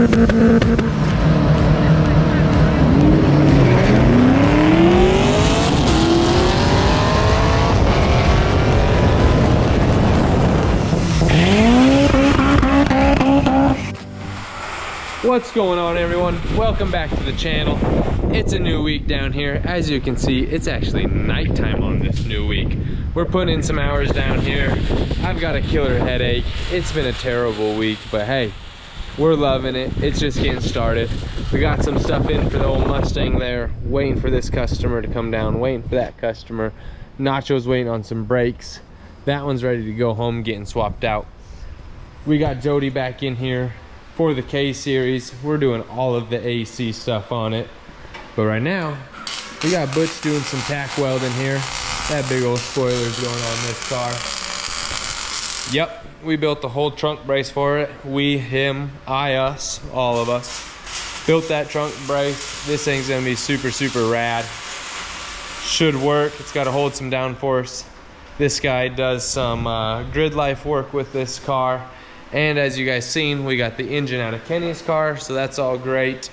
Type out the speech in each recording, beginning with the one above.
What's going on, everyone? Welcome back to the channel. It's a new week down here. As you can see, it's actually nighttime on this new week. We're putting in some hours down here. I've got a killer headache. It's been a terrible week, but hey, we're loving it. It's just getting started. We got some stuff in for the old Mustang there, waiting for this customer to come down, waiting for that customer. Nacho's waiting on some brakes. That one's ready to go home, getting swapped out. We got Jody back in here for the K series. We're doing all of the AC stuff on it, but right now we got Butch doing some tack welding here. That big old spoiler's going on this car. Yep, we built the whole trunk brace for it. We, him, I, us, all of us built that trunk brace. This thing's gonna be super rad. Should work. It's got to hold some downforce. This guy does some grid life work with this car. And as you guys seen, we got the engine out of Kenny's car, so that's all great.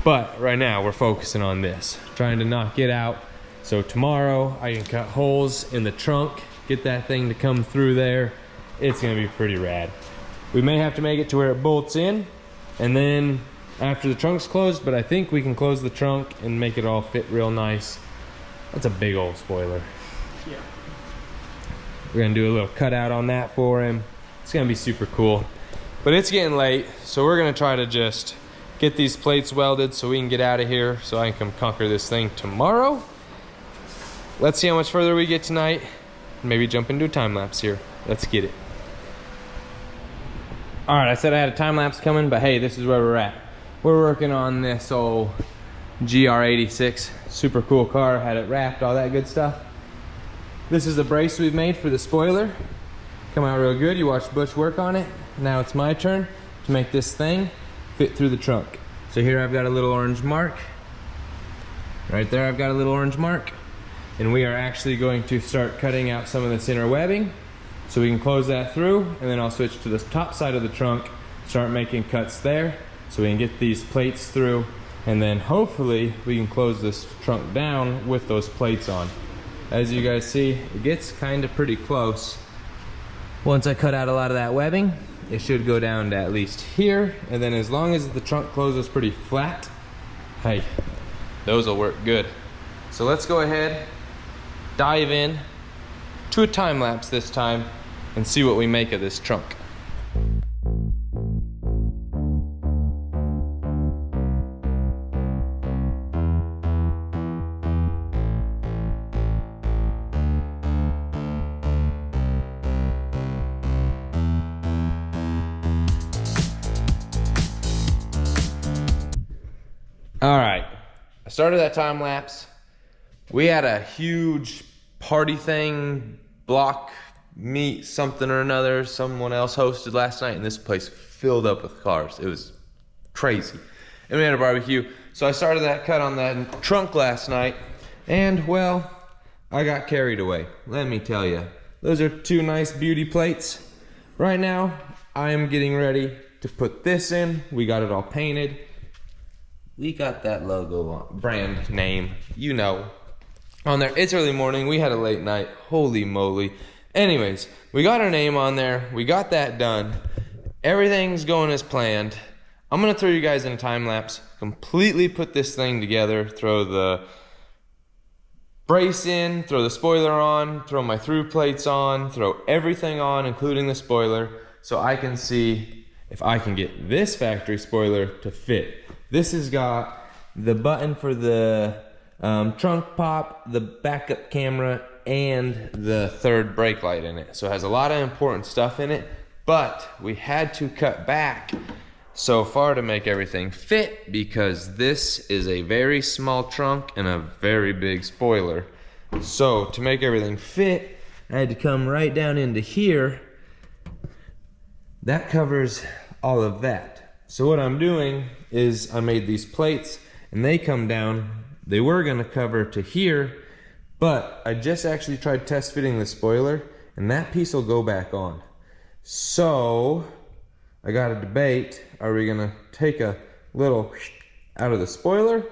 But right now we're focusing on this, trying to knock it out. So tomorrow I can cut holes in the trunk, get that thing to come through there. It's gonna be pretty rad. We may have to make it to where it bolts in, and then after the trunk's closed, but I think we can close the trunk and make it all fit real nice. That's a big old spoiler. Yeah. We're gonna do a little cutout on that for him. It's gonna be super cool, but it's getting late, so we're gonna try to just get these plates welded so we can get out of here, so I can come conquer this thing tomorrow. Let's see how much further we get tonight. Maybe jump into a time lapse here. Let's get it. All right, I said I had a time lapse coming, but hey, this is where we're at. We're working on this old GR86, super cool car. Had it wrapped, all that good stuff. This is the brace we've made for the spoiler. Come out real good. You watched Butch work on it. Now it's my turn to make this thing fit through the trunk. So here I've got a little orange mark. Right there I've got a little orange mark. And we are actually going to start cutting out some of this inner webbing so we can close that through, and then I'll switch to the top side of the trunk, start making cuts there so we can get these plates through, and then hopefully we can close this trunk down with those plates on. As you guys see, it gets kind of pretty close. Once I cut out a lot of that webbing, it should go down to at least here, and then as long as the trunk closes pretty flat, hey, those will work good. So let's go ahead, dive in to a time lapse this time, and see what we make of this trunk. All right, I started that time lapse. We had a huge party thing, block meet, something or another, someone else hosted last night, and this place filled up with cars. It was crazy. And we had a barbecue. So I started that cut on that trunk last night, and well, I got carried away. Let me tell you, those are two nice beauty plates. Right now, I am getting ready to put this in. We got it all painted. We got that logo on, brand name, you know, on there. It's early morning. We had a late night. Holy moly. Anyways, we got our name on there. We got that done. Everything's going as planned. I'm going to throw you guys in a time lapse, completely put this thing together, throw the brace in, throw the spoiler on, throw my through plates on, throw everything on, including the spoiler, so I can see if I can get this factory spoiler to fit. This has got the button for the trunk pop, the backup camera, and the third brake light in it. So it has a lot of important stuff in it, but we had to cut back so far to make everything fit because this is a very small trunk and a very big spoiler. So to make everything fit, I had to come right down into here. That covers all of that. So what I'm doing is I made these plates and they come down. They were gonna cover to here, but I just actually tried test fitting the spoiler and that piece will go back on. So I got a debate. Are we gonna take a little out of the spoiler,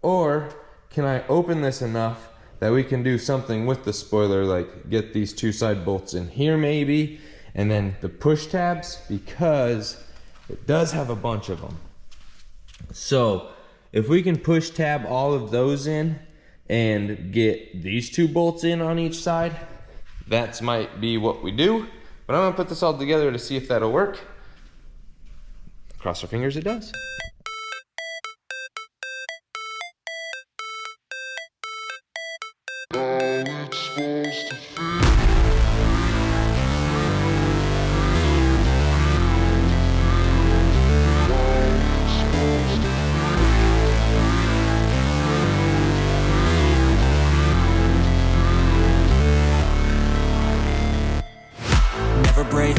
or can I open this enough that we can do something with the spoiler, like get these two side bolts in here maybe, and then the push tabs, because it does have a bunch of them. So if we can push tab all of those in and get these two bolts in on each side, that might be what we do. But I'm gonna put this all together to see if that'll work. Cross our fingers it does. Never break,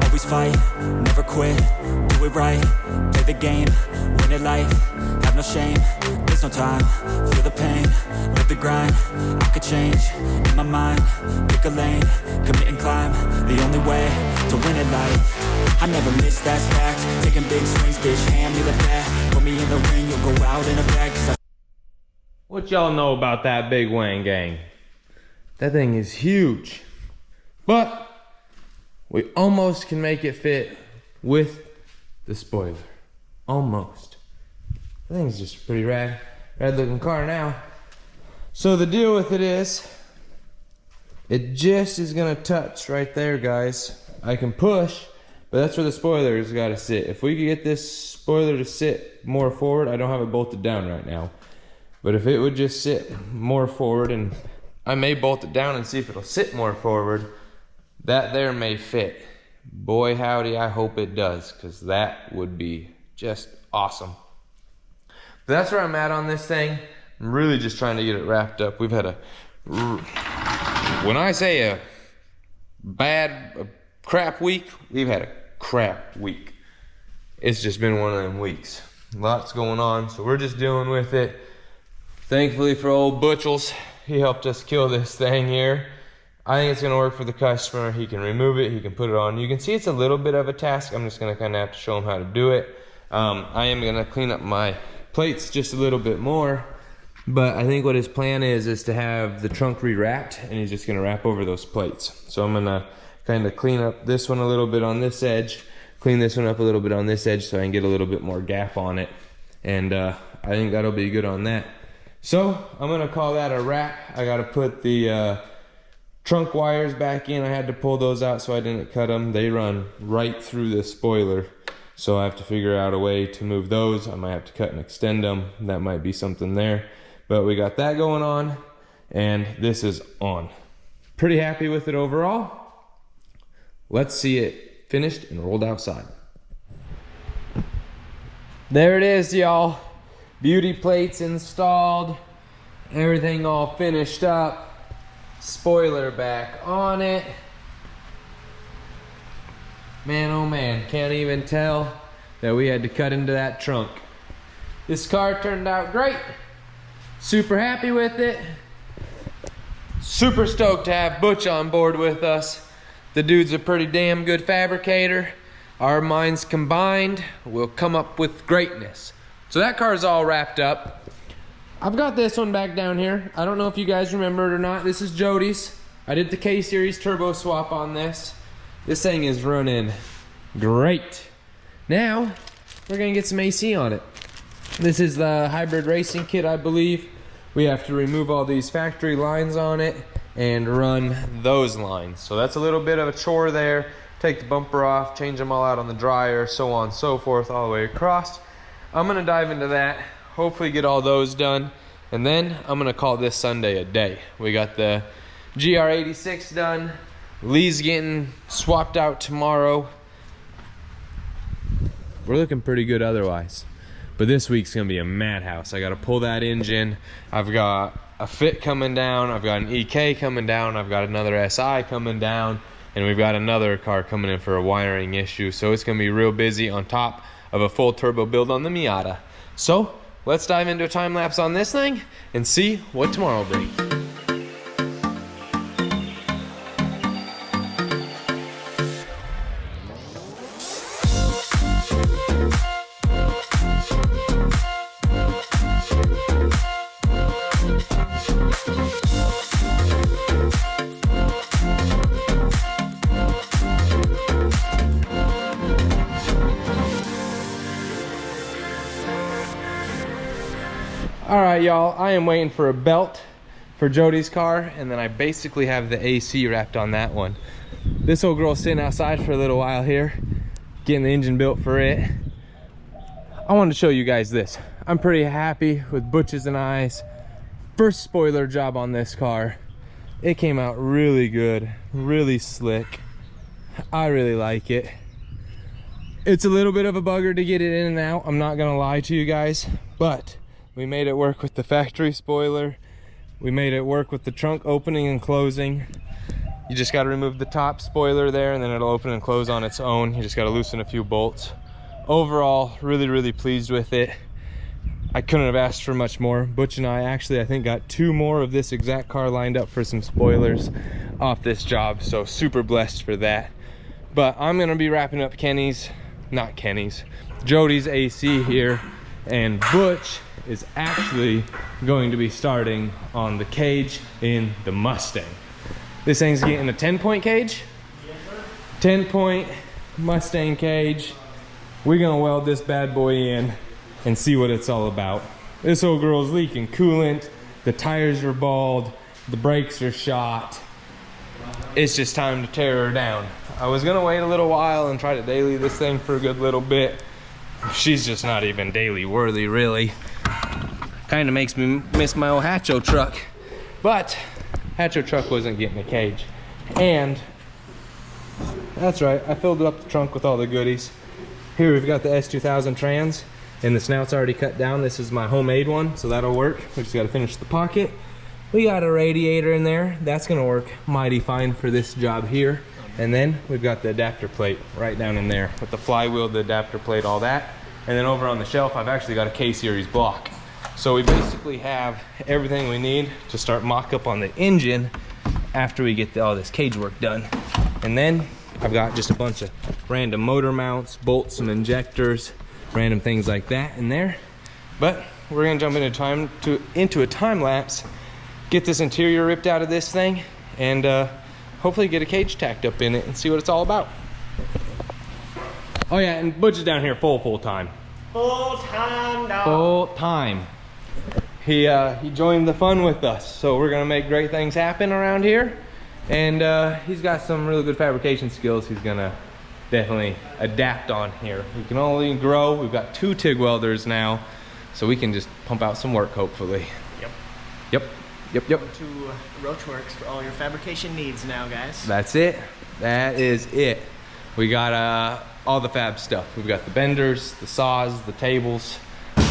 always fight, never quit, do it right, play the game, win it life, have no shame, there's no time, feel the pain, live the grind, I could change, in my mind, pick a lane, commit and climb, the only way to win it life, I never miss, that's fact, taking big swings, bitch, hand me the bat, put me in the ring, you'll go out in a bag, 'cause I... What y'all know about that big Wang gang? That thing is huge, but we almost can make it fit with the spoiler. Almost. I think it's just a pretty rad looking car now. So the deal with it is, it just is gonna touch right there, guys. I can push, but that's where the spoiler's gotta sit. If we could get this spoiler to sit more forward, I don't have it bolted down right now, but if it would just sit more forward, and I may bolt it down and see if it'll sit more forward, that there may fit. Boy howdy, I hope it does, because that would be just awesome. But that's where I'm at on this thing. I'm really just trying to get it wrapped up. We've had when I say a crap week, we've had a crap week. It's just been one of them weeks. Lots going on, so we're just dealing with it. Thankfully for old Butchels, he helped us kill this thing here. I think it's gonna work for the customer. He can remove it, he can put it on. You can see it's a little bit of a task. I'm just gonna kinda have to show him how to do it. I am gonna clean up my plates just a little bit more, but I think what his plan is to have the trunk re-wrapped, and he's just gonna wrap over those plates. So I'm gonna kinda clean up this one a little bit on this edge, clean this one up a little bit on this edge so I can get a little bit more gap on it. And I think that'll be good on that. So I'm gonna call that a wrap. I gotta put the trunk wires back in. I had to pull those out so I didn't cut them. They run right through the spoiler, so I have to figure out a way to move those. I might have to cut and extend them. That might be something there, but we got that going on, and this is on. Pretty happy with it overall. Let's see it finished and rolled outside. There it is, y'all. Beauty plates installed, everything all finished up. Spoiler back on it. Man, oh man, can't even tell that we had to cut into that trunk. This car turned out great. Super happy with it. Super stoked to have Butch on board with us. The dude's a pretty damn good fabricator. Our minds combined will come up with greatness. So that car's all wrapped up. I've got this one back down here. I don't know if you guys remember it or not. This is Jody's. I did the K-Series turbo swap on this. This thing is running great. Now, we're gonna get some AC on it. This is the hybrid racing kit, I believe. We have to remove all these factory lines on it and run those lines. So that's a little bit of a chore there. Take the bumper off, change them all out on the dryer, so on and so forth, all the way across. I'm gonna dive into that. Hopefully get all those done, and then I'm gonna call this Sunday a day. We got the GR86 done. Lee's getting swapped out tomorrow. We're looking pretty good otherwise, but this week's gonna be a madhouse. I gotta pull that engine. I've got a fit coming down, I've got an EK coming down, I've got another SI coming down, and we've got another car coming in for a wiring issue. So it's gonna be real busy on top of a full turbo build on the Miata. So let's dive into a time lapse on this thing and see what tomorrow brings. All right, y'all, I am waiting for a belt for Jody's car, and then I basically have the AC wrapped on that one. This old girl's sitting outside for a little while here, getting the engine built for it. I wanted to show you guys this. I'm pretty happy with Butch's and I's first spoiler job on this car. It came out really good, really slick. I really like it. It's a little bit of a bugger to get it in and out, I'm not gonna lie to you guys, but we made it work with the factory spoiler. We made it work with the trunk opening and closing. You just gotta remove the top spoiler there and then it'll open and close on its own. You just gotta loosen a few bolts. Overall, really pleased with it. I couldn't have asked for much more. Butch and I think got 2 more of this exact car lined up for some spoilers off this job, so super blessed for that. But I'm gonna be wrapping up Jody's AC here, and Butch is actually going to be starting on the cage in the Mustang. This thing's getting a 10-point cage. 10-point Mustang cage. We're gonna weld this bad boy in and see what it's all about. This old girl's leaking coolant, the tires are bald, the brakes are shot. It's just time to tear her down. I was gonna wait a little while and try to daily this thing for a good little bit. She's just not even daily worthy, really. Kind of makes me miss my old Hatcho truck. But Hatcho truck wasn't getting a cage. And that's right, I filled up the trunk with all the goodies. Here we've got the S2000 trans, and the snout's already cut down. This is my homemade one, so that'll work. We just gotta finish the pocket. We got a radiator in there. That's gonna work mighty fine for this job here. And then we've got the adapter plate right down in there with the flywheel, the adapter plate, all that. And then over on the shelf, I've actually got a K-series block. So we basically have everything we need to start mock up on the engine after we get all this cage work done. And then I've got just a bunch of random motor mounts, bolts, some injectors, random things like that in there. But we're gonna jump into a time lapse, get this interior ripped out of this thing, and hopefully get a cage tacked up in it and see what it's all about. Oh yeah, and Butch is down here full time. Full time, dog. Full time. He joined the fun with us, so we're gonna make great things happen around here. And he's got some really good fabrication skills he's gonna definitely adapt on here. We can only grow. We've got 2 TIG welders now, so we can just pump out some work, hopefully. Yep. To Roachworks for all your fabrication needs now, guys. That's it. That is it. We got all the fab stuff. We've got the benders, the saws, the tables,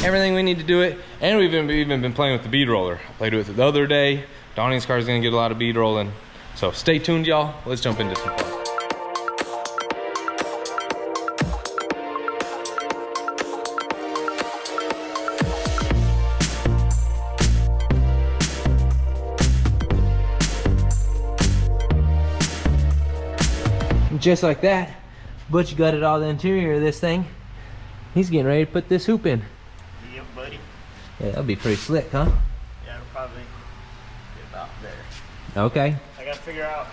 everything we need to do it. And we've even been playing with the bead roller. I played with it the other day. Donnie's car is gonna get a lot of bead rolling. So stay tuned, y'all. Let's jump into some fun. Just like that, Butch gutted all the interior of this thing. He's getting ready to put this hoop in. Yep, buddy. Yeah, that'll be pretty slick, huh? Yeah, it'll probably be about there. Okay. I gotta figure out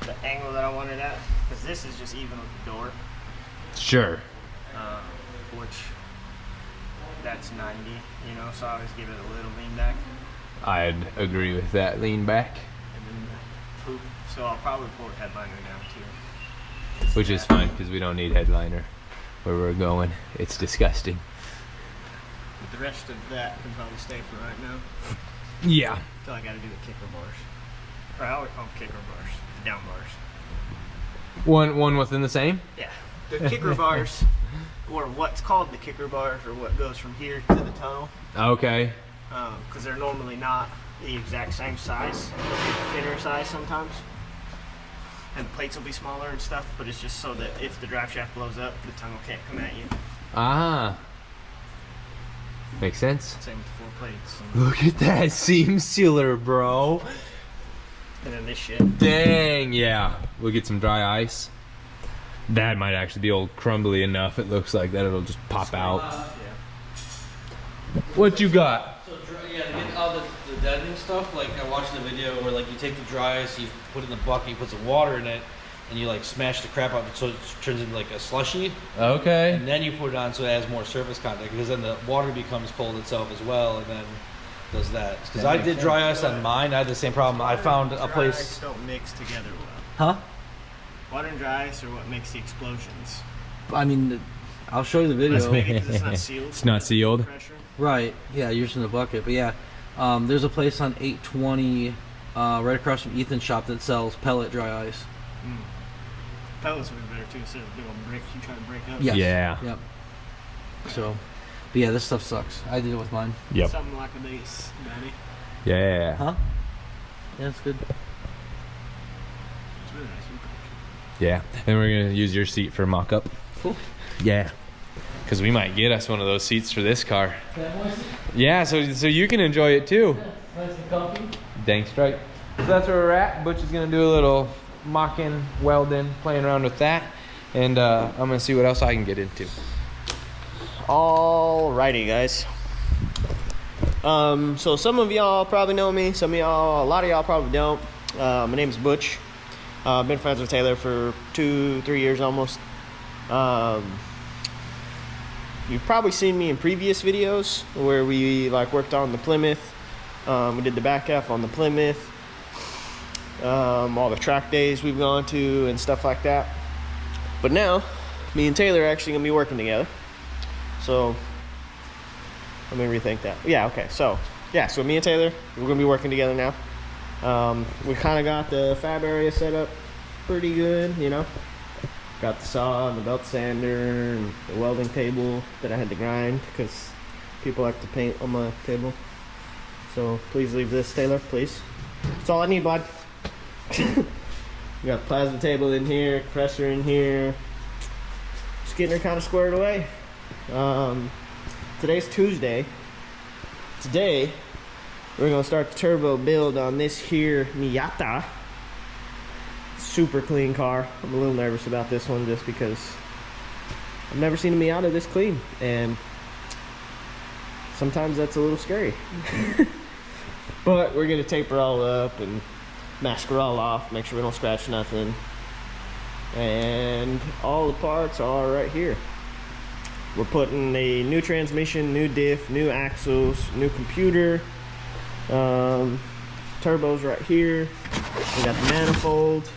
the angle that I want it at, because this is just even with the door. Sure. Which, that's 90, you know, so I always give it a little lean back. I'd agree with that. Lean back. And then the hoop, so I'll probably pull the headliner down too. Which is fine, because we don't need headliner where we're going. It's disgusting. But the rest of that can probably stay for right now. Yeah. Until I gotta do the kicker bars. Or I always call them kicker bars, the down bars. One within the same? Yeah. The kicker bars, or what's called the kicker bars, or what goes from here to the tunnel. Okay. Because they're normally not the exact same size. They'll be thinner size sometimes. And the plates will be smaller and stuff, but it's just so that if the drive shaft blows up, the tunnel can't come at you. Ah. Makes sense. Same with the 4 plates. Look at that seam sealer, bro. And then this shit. Dang, yeah. We'll get some dry ice. That might actually be old crumbly enough. It looks like that it'll just pop out. Yeah. What you got? So yeah, to get all the deadening stuff, like I watched the video where like you take the dry ice, you put it in the bucket, you put some water in it, and you like smash the crap out of it so it turns into like a slushy. Okay. And then you put it on so it has more surface contact, because then the water becomes cold itself as well, and then does that. Because I did dry ice on mine. I had the same problem. I found a place. Dry ice don't mix together Huh? well. Water and dry ice are what makes the explosions. I mean, I'll show you the video. That's maybe because it's not sealed. It's not sealed. Pressure. Right. Yeah, you're just in the bucket. But yeah, there's a place on 820 right across from Ethan's shop that sells pellet dry ice. Pellets would be better too, instead of big old bricks you try to break up. Yes. Yeah. Yep. So, but yeah, this stuff sucks. I did it with mine. Yep. Something like a base, Daddy. Yeah. Huh? Yeah, it's good. It's really nice. Yeah. And we're gonna use your seat for mock-up. Cool. Yeah. Because we might get us one of those seats for this car. Yeah, so you can enjoy it too. Nice and comfy. Dang straight. So that's where we're at. Butch is gonna do a little mocking, welding, playing around with that, and I'm gonna see what else I can get into. Alrighty, guys. So some of y'all probably know me. Some of y'all, a lot of y'all probably don't. My name's Butch. I've been friends with Taylor for 2-3 years almost. You've probably seen me in previous videos where we like worked on the Plymouth. We did the back half on the Plymouth. All the track days we've gone to and stuff like that. But now, me and Taylor are actually gonna be working together. So, let me rethink that. Yeah, okay, so me and Taylor, we're gonna be working together now. We kind of got the fab area set up pretty good, you know. Got the saw and the belt sander and the welding table that I had to grind because people like to paint on my table. So please leave this, Taylor, please. That's all I need, bud. We got the plasma table in here, compressor in here. Just getting her kind of squared away. Today's Tuesday. Today, we're gonna start the turbo build on this here Miata. Super clean car. I'm a little nervous about this one just because I've never seen a Miata this clean, and sometimes that's a little scary. But we're gonna tape her all up and mask her all off, make sure we don't scratch nothing. And all the parts are right here. We're putting a new transmission, new diff, new axles, new computer, turbos right here. We got the manifold,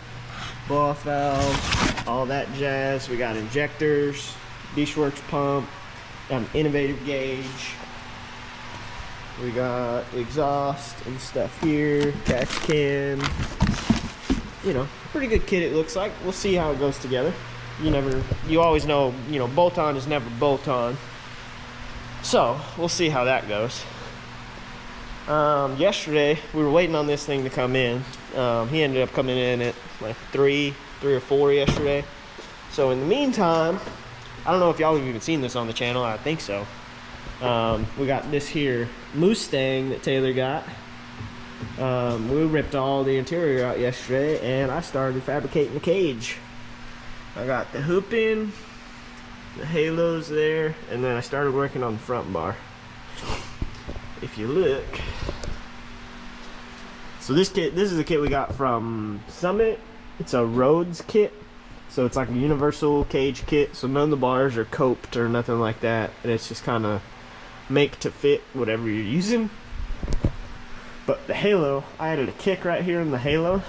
blow-off valve, all that jazz. We got injectors, Beachworks pump, got an innovative gauge. We got exhaust and stuff here, catch can. You know, pretty good kit it looks like. We'll see how it goes together. You always know, you know, bolt-on is never bolt-on. So, we'll see how that goes. Yesterday, we were waiting on this thing to come in. He ended up coming in at like 3 or 4 yesterday. So in the meantime, I don't know if y'all have even seen this on the channel. I think so. We got this here Mustang that Taylor got. We ripped all the interior out yesterday, and I started fabricating the cage. I got the hoop in, the halos there, and then I started working on the front bar. If you look, so this is a kit we got from Summit. It's a Rhodes kit, so it's like a universal cage kit, so none of the bars are coped or nothing like that, and it's just kind of make to fit whatever you're using. But the halo, I added a kick right here in the halo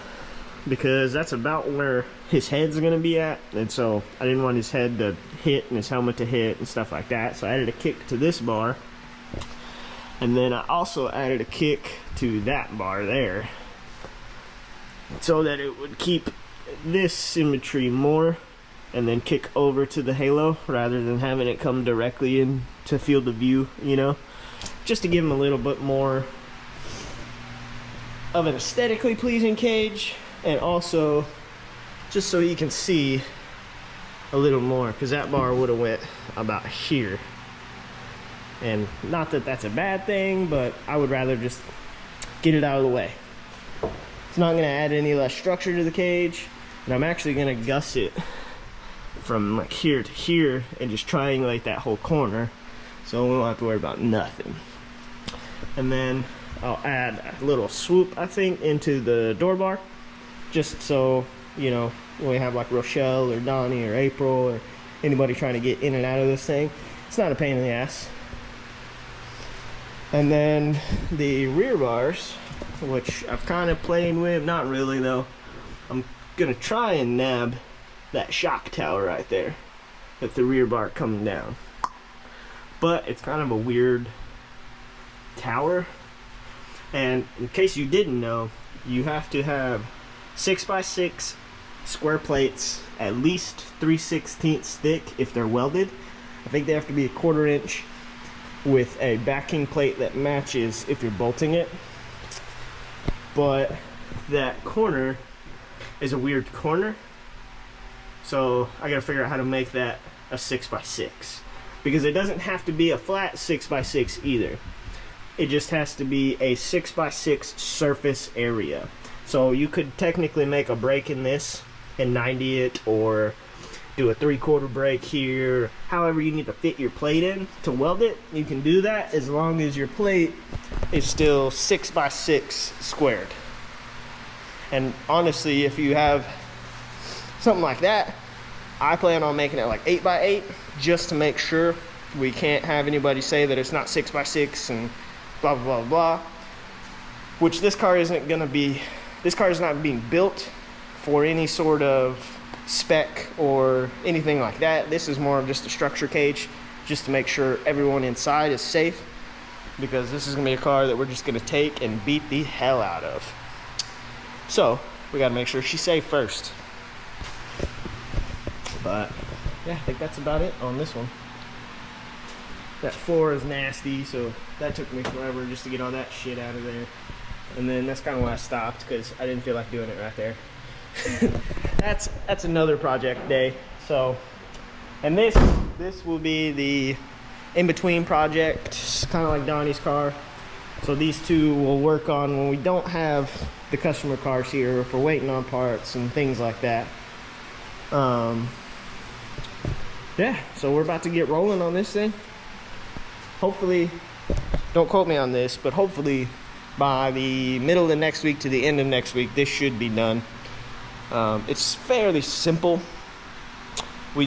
because that's about where his head's gonna be at, and so I didn't want his head to hit and his helmet to hit and stuff like that, so I added a kick to this bar. And then I also added a kick to that bar there so that it would keep this symmetry more and then kick over to the halo rather than having it come directly in to field of view, you know, just to give him a little bit more of an aesthetically pleasing cage, and also just so you can see a little more, because that bar would have went about here. And not that that's a bad thing, but I would rather just get it out of the way. It's not going to add any less structure to the cage, and I'm actually going to gusset from like here to here and just triangulate that whole corner, so we won't have to worry about nothing. And then I'll add a little swoop, I think, into the door bar, just so you know, when we have like Rochelle or Donnie or April or anybody trying to get in and out of this thing. It's not a pain in the ass. And then the rear bars, which I've kind of played with, not really though. I'm gonna try and nab that shock tower right there with the rear bar coming down. But it's kind of a weird tower. And in case you didn't know, you have to have 6x6 square plates, at least 3/16 thick if they're welded. I think they have to be a 1/4 inch with a backing plate that matches if you're bolting it. But that corner is a weird corner, so I gotta figure out how to make that a 6x6, because it doesn't have to be a flat 6x6 either. It just has to be a 6x6 surface area. So you could technically make a break in this and 90 it, or do a 3/4 break here. However you need to fit your plate in to weld it, you can do that as long as your plate is still 6x6 squared. And honestly, if you have something like that, I plan on making it like 8x8, just to make sure we can't have anybody say that it's not 6x6 and blah blah blah blah. Which this car isn't gonna be. This car is not being built for any sort of spec or anything like that. This is more of just a structure cage, just to make sure everyone inside is safe, because this is gonna be a car that we're just gonna take and beat the hell out of. So we gotta make sure she's safe first. But yeah, I think that's about it on this one. That floor is nasty, so that took me forever just to get all that shit out of there. And then that's kind of why I stopped, because I didn't feel like doing it right there. That's another project day. So, and this will be the in-between project, kind of like Donnie's car. So these two will work on when we don't have the customer cars here, if we're waiting on parts and things like that. Yeah, so we're about to get rolling on this thing. Hopefully, don't quote me on this, but hopefully by the middle of next week to the end of next week, this should be done. It's fairly simple. The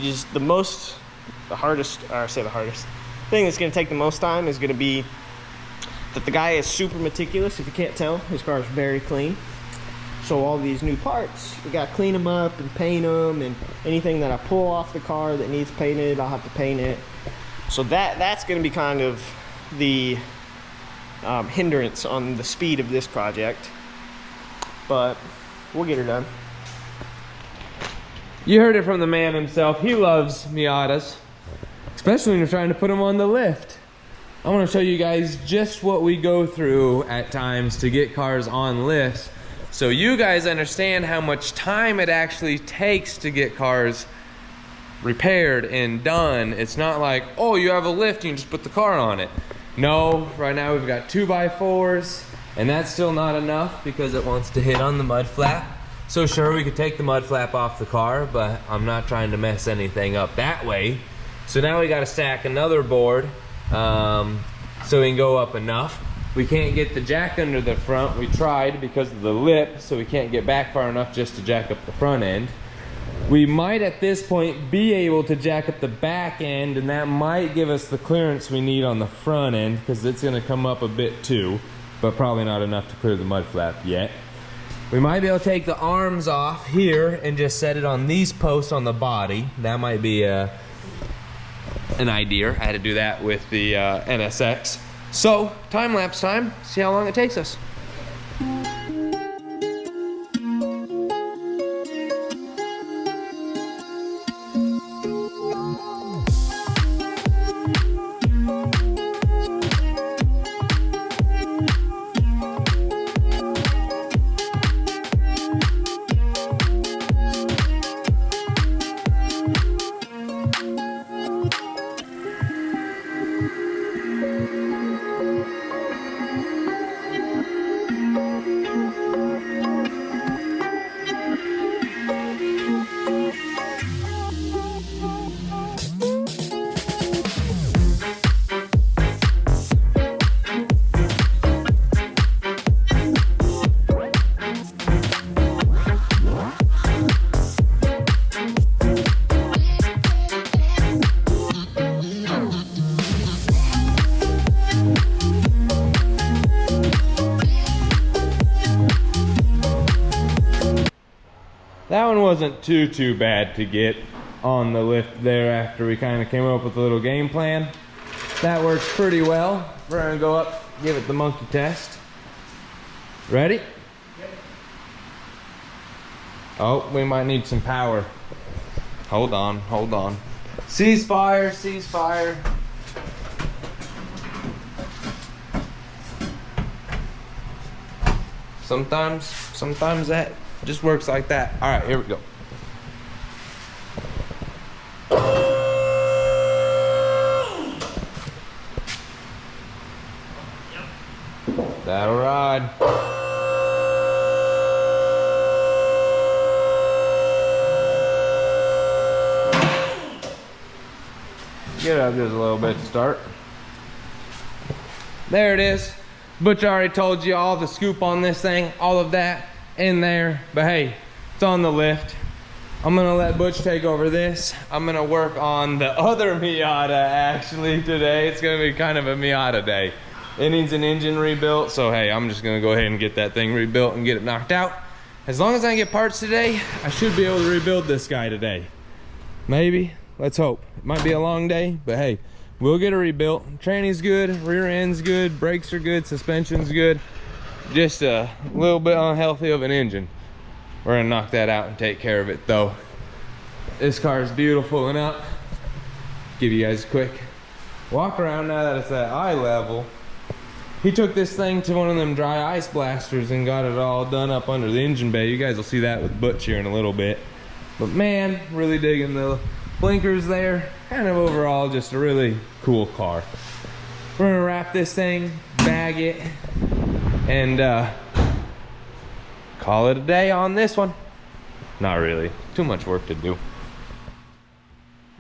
hardest thing that's gonna take the most time is gonna be that the guy is super meticulous. If you can't tell, his car is very clean. So all these new parts, we gotta clean them up and paint them, and anything that I pull off the car that needs painted, I'll have to paint it. So that's gonna be kind of the hindrance on the speed of this project, but we'll get her done. You heard it from the man himself. He loves Miatas, especially when you're trying to put them on the lift. I want to show you guys just what we go through at times to get cars on lifts, so you guys understand how much time it actually takes to get cars repaired and done. It's not like, oh, you have a lift, you can just put the car on it. No, right now we've got 2x4s, and that's still not enough because it wants to hit on the mud flap. So sure, we could take the mud flap off the car, but I'm not trying to mess anything up that way. So now we got to stack another board so we can go up enough. We can't get the jack under the front. We tried because of the lip, so we can't get back far enough just to jack up the front end. We might at this point be able to jack up the back end, and that might give us the clearance we need on the front end, because it's going to come up a bit too, but probably not enough to clear the mud flap yet. We might be able to take the arms off here and just set it on these posts on the body. That might be an idea. I had to do that with the NSX. So, time-lapse time. See how long it takes us. that one wasn't too bad to get on the lift there after we kind of came up with a little game plan. That works pretty well. We're gonna go up, give it the monkey test. Ready? Yep. Oh, we might need some power. Hold on. Ceasefire. Sometimes that just works like that. All right, here we go. That'll ride. Get up just a little bit to start. There it is. Butch already told you all the scoop on this thing, all of that in there. But hey, it's on the lift. I'm gonna let Butch take over this. I'm gonna work on the other Miata actually today. It's gonna be kind of a Miata day. It needs an engine rebuilt, so hey, I'm just gonna go ahead and get that thing rebuilt and get it knocked out. As long as I get parts today, I should be able to rebuild this guy today. Maybe, let's hope. It might be a long day, but hey, we'll get it rebuilt. Tranny's good, rear end's good, brakes are good, suspension's good. Just a little bit unhealthy of an engine. We're gonna knock that out and take care of it though. This car is beautiful enough. Give you guys a quick walk around now that it's at eye level. He took this thing to one of them dry ice blasters and got it all done up under the engine bay. You guys will see that with Butch here in a little bit. But man, really digging the blinkers there. Kind of overall just a really cool car. We're gonna wrap this thing, bag it, and call it a day on this one. Not really, too much work to do.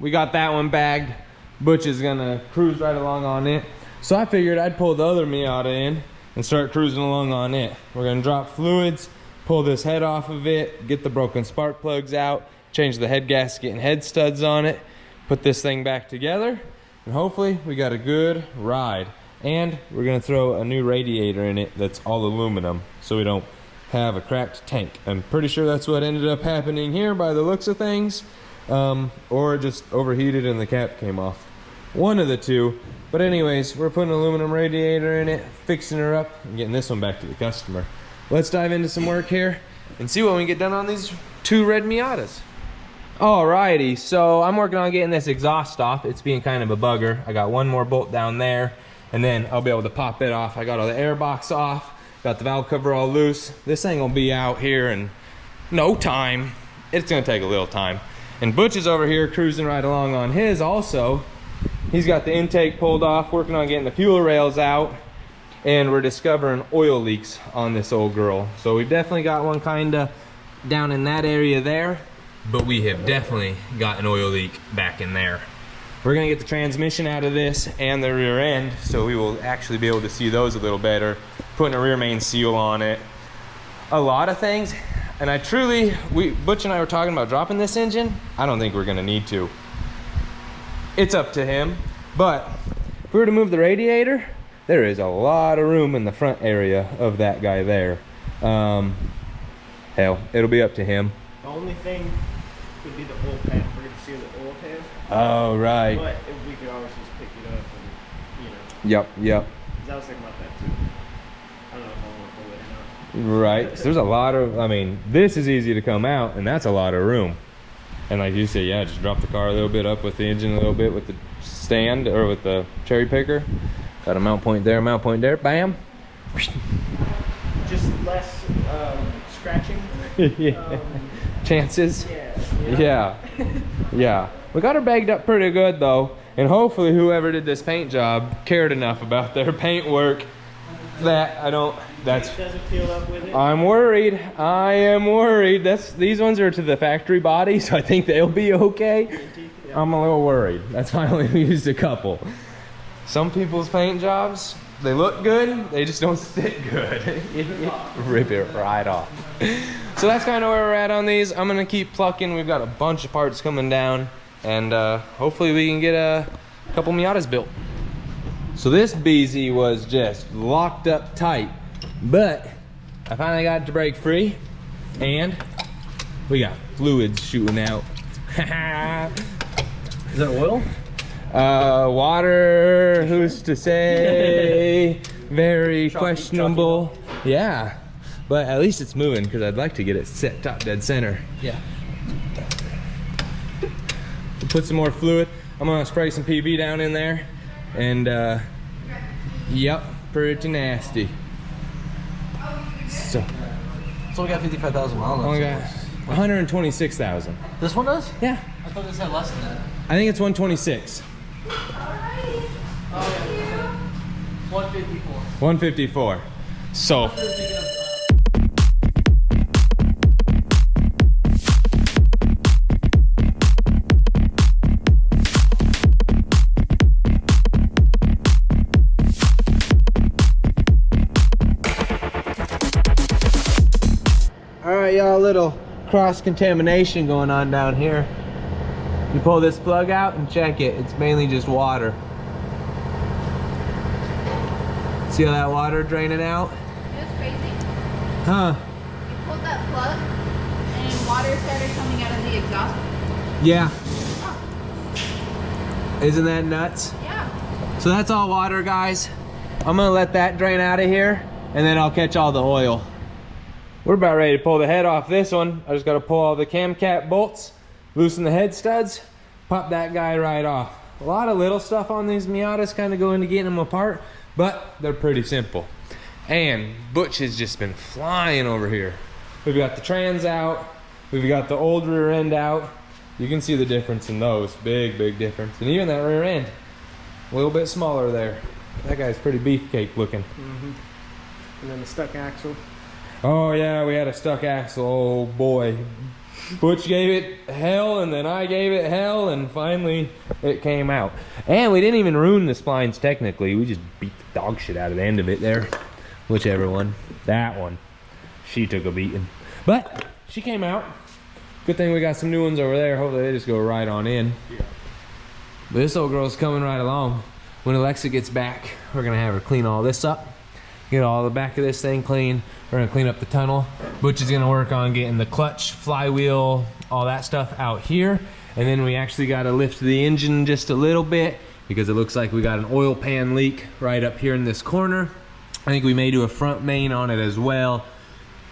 We got that one bagged. Butch is gonna cruise right along on it. So I figured I'd pull the other Miata in and start cruising along on it. We're gonna drop fluids, pull this head off of it, get the broken spark plugs out, change the head gasket and head studs on it, put this thing back together, and hopefully we got a good ride. And we're gonna throw a new radiator in it that's all aluminum so we don't have a cracked tank. I'm pretty sure that's what ended up happening here by the looks of things. Or it just overheated and the cap came off. One of the two. But anyways, we're putting an aluminum radiator in it, fixing her up, and getting this one back to the customer. Let's dive into some work here and see what we can get done on these two red Miatas. Alrighty, so I'm working on getting this exhaust off. It's being kind of a bugger. I got one more bolt down there, and then I'll be able to pop it off. I got all the air box off, got the valve cover all loose. This thing will be out here in no time. It's gonna take a little time. And Butch is over here cruising right along on his also. He's got the intake pulled off, working on getting the fuel rails out, and we're discovering oil leaks on this old girl. So we've definitely got one kinda down in that area there, but we have definitely got an oil leak back in there. We're gonna get the transmission out of this and the rear end, so we will actually be able to see those a little better, putting a rear main seal on it. A lot of things, and Butch and I were talking about dropping this engine. I don't think we're gonna need to. It's up to him, but if we were to move the radiator, there is a lot of room in the front area of that guy there. Hell, it'll be up to him. The only thing would be the oil pan. We're going to seal the oil pan. Oh, right. But if we could always just pick it up and, you know. Yep. 'Cause I was thinking about that too. I don't know if I want to pull it or not. Right. So there's a lot of, I mean, this is easy to come out, and that's a lot of room. And like you said, yeah, just drop the car a little bit up with the engine a little bit with the stand or with the cherry picker. Got a mount point there, bam. Just less scratching. Yeah. Chances. Yeah. Yeah. We got her bagged up pretty good though. And hopefully whoever did this paint job cared enough about their paint work that Doesn't peel up with it. I'm worried. I am worried. These ones are to the factory body, so I think they'll be okay. Yeah. I'm a little worried. That's why I only used a couple. Some people's paint jobs, they look good, they just don't stick good. Rip it right off. So that's kind of where we're at on these. I'm gonna keep plucking. We've got a bunch of parts coming down, and hopefully we can get a couple Miatas built. So this BZ was just locked up tight, but I finally got it to break free, and We got fluids shooting out. Is that oil? Water, who's to say? Very questionable. Yeah, but at least it's moving because I'd like to get it set top dead center. Yeah. Put some more fluid. I'm gonna spray some PB down in there, and yep, pretty nasty. So It's only got 55,000 miles. only got 126,000. This one does? Yeah, I thought this had less than that. I think it's 126. Oh, yeah. 154. 154. So. All right, y'all, little cross-contamination going on down here. You pull this plug out and check it. It's mainly just water. See how that water draining out? It's crazy. Huh? You pulled that plug and water started coming out of the exhaust. Yeah. Isn't that nuts? Yeah. So that's all water, guys. I'm gonna let that drain out of here, and then I'll catch all the oil. We're about ready to pull the head off this one. I just gotta pull all the cam cap bolts, loosen the head studs, pop that guy right off. A lot of little stuff on these Miatas kind of go into getting them apart, but they're pretty simple. And Butch has just been flying over here. We've got the trans out, we've got the old rear end out. You can see the difference in those, big difference. And even that rear end, a little bit smaller there. That guy's pretty beefcake looking. And then the stuck axle. Oh yeah, we had a stuck axle, oh boy. Butch gave it hell, and then I gave it hell, and finally it came out. And we didn't even ruin the splines technically, we just beat the dog shit out of the end of it there. Whichever one, that one. She took a beating. But she came out. Good thing we got some new ones over there, hopefully they just go right on in. Yeah. But this old girl's coming right along. When Alexa gets back, we're gonna have her clean all this up. Get all the back of this thing clean. We're gonna clean up the tunnel. Butch is gonna work on getting the clutch, flywheel, all that stuff out here. And then we actually gotta lift the engine just a little bit because it looks like we got an oil pan leak right up here in this corner. I think we may do a front main on it as well.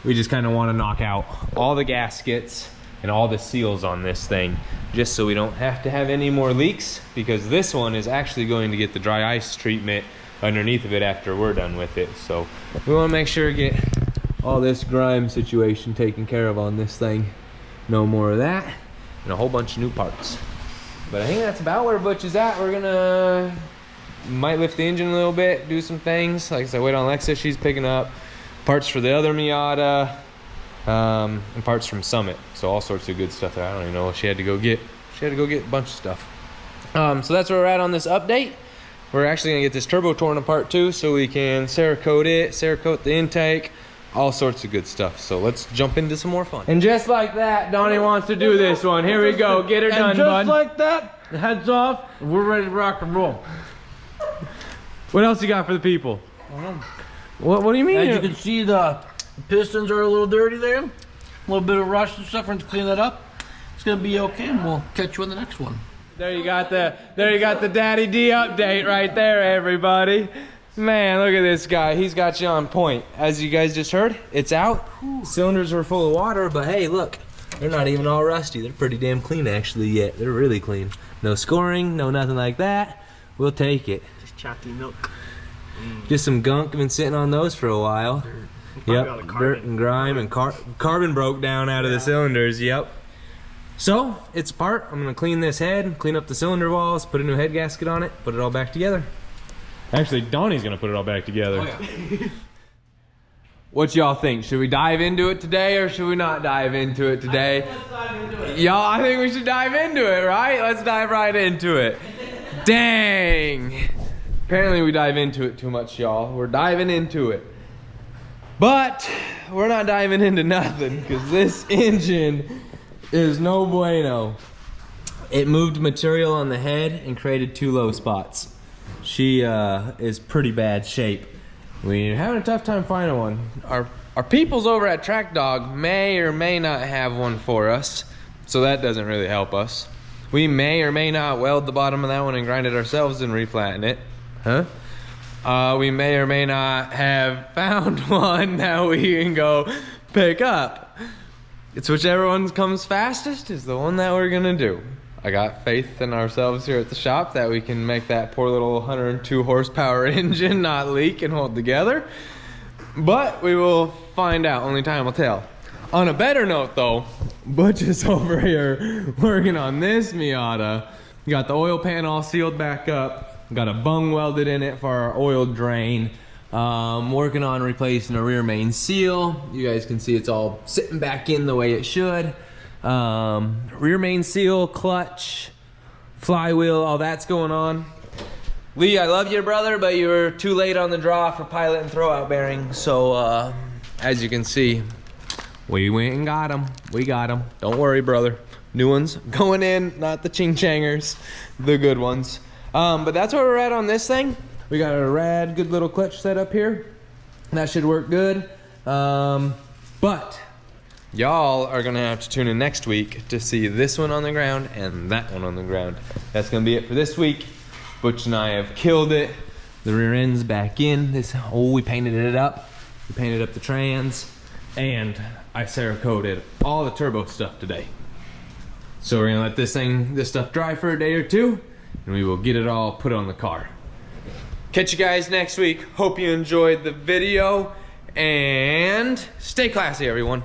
We just kinda wanna knock out all the gaskets and all the seals on this thing just so we don't have to have any more leaks, because this one is actually going to get the dry ice treatment underneath of it after we're done with it. So we want to make sure to get all this grime situation taken care of on this thing. No more of that, and a whole bunch of new parts. But I think that's about where Butch is at. We're gonna might lift the engine a little bit, do some things. Like I said, wait on Alexa, she's picking up parts for the other Miata, and parts from Summit. So all sorts of good stuff there. I don't even know what she had to go get. She had to go get a bunch of stuff. So that's where we're at on this update. We're actually gonna get this turbo torn apart too, so we can Cerakote it, Cerakote the intake, all sorts of good stuff. So let's jump into some more fun. And just like that, Donnie wants to do this one. Here we go, get her done, And just bud. like that, the head's off, and we're ready to rock and roll. What else you got for the people? What do you mean? As you can see, the pistons are a little dirty there. A little bit of rust and stuff. We're gonna clean that up. It's gonna be okay, and we'll catch you in the next one. There you got the Daddy D update right there, everybody. Man, look at this guy. He's got you on point. As you guys just heard, it's out. Cylinders are full of water, but hey, look, they're not even all rusty. They're pretty damn clean actually yet. They're really clean. No scoring, no nothing like that. We'll take it. Just chalky milk. Just some gunk. Been sitting on those for a while. Probably all the Yep, carbon. dirt and grime and carbon broke down out of the cylinders. Yep. So it's apart. I'm gonna clean this head, clean up the cylinder walls, put a new head gasket on it, put it all back together. Actually, Donnie's gonna put it all back together. Oh, yeah. What y'all think? Should we dive into it today or should we not dive into it today? Let's dive into it. Y'all, I think we should dive into it, right? Let's dive right into it. Dang. Apparently we dive into it too much, y'all. We're diving into it. But we're not diving into nothing because this engine is no bueno. It moved material on the head and created 2 low spots. She is pretty bad shape. We're having a tough time finding one. Our peoples over at Track Dog may or may not have one for us, so that doesn't really help us. We may or may not weld the bottom of that one and grind it ourselves and reflatten it. We may or may not have found one that we can go pick up. It's whichever one comes fastest is the one that we're gonna do. I got faith in ourselves here at the shop that we can make that poor little 102 horsepower engine not leak and hold together. But we will find out, only time will tell. On a better note though, Butch is over here working on this Miata. Got the oil pan all sealed back up. Got a bung welded in it for our oil drain. Working on replacing a rear main seal. You guys can see it's all sitting back in the way it should. Rear main seal, clutch, flywheel, all that's going on. Lee, I love you, brother, but you were too late on the draw for pilot and throwout bearing. So, as you can see, we went and got them. We got them. Don't worry, brother. New ones going in, not the ching-changers, the good ones. But that's where we're at on this thing. We got a rad, good little clutch set up here. That should work good. But y'all are gonna have to tune in next week to see this one on the ground and that one on the ground. That's gonna be it for this week. Butch and I have killed it. The rear end's back in. We painted it up. We painted up the trans, and I Cerakoted all the turbo stuff today. So we're gonna let this stuff dry for a day or two, and we will get it all put on the car. Catch you guys next week. Hope you enjoyed the video, and stay classy, everyone.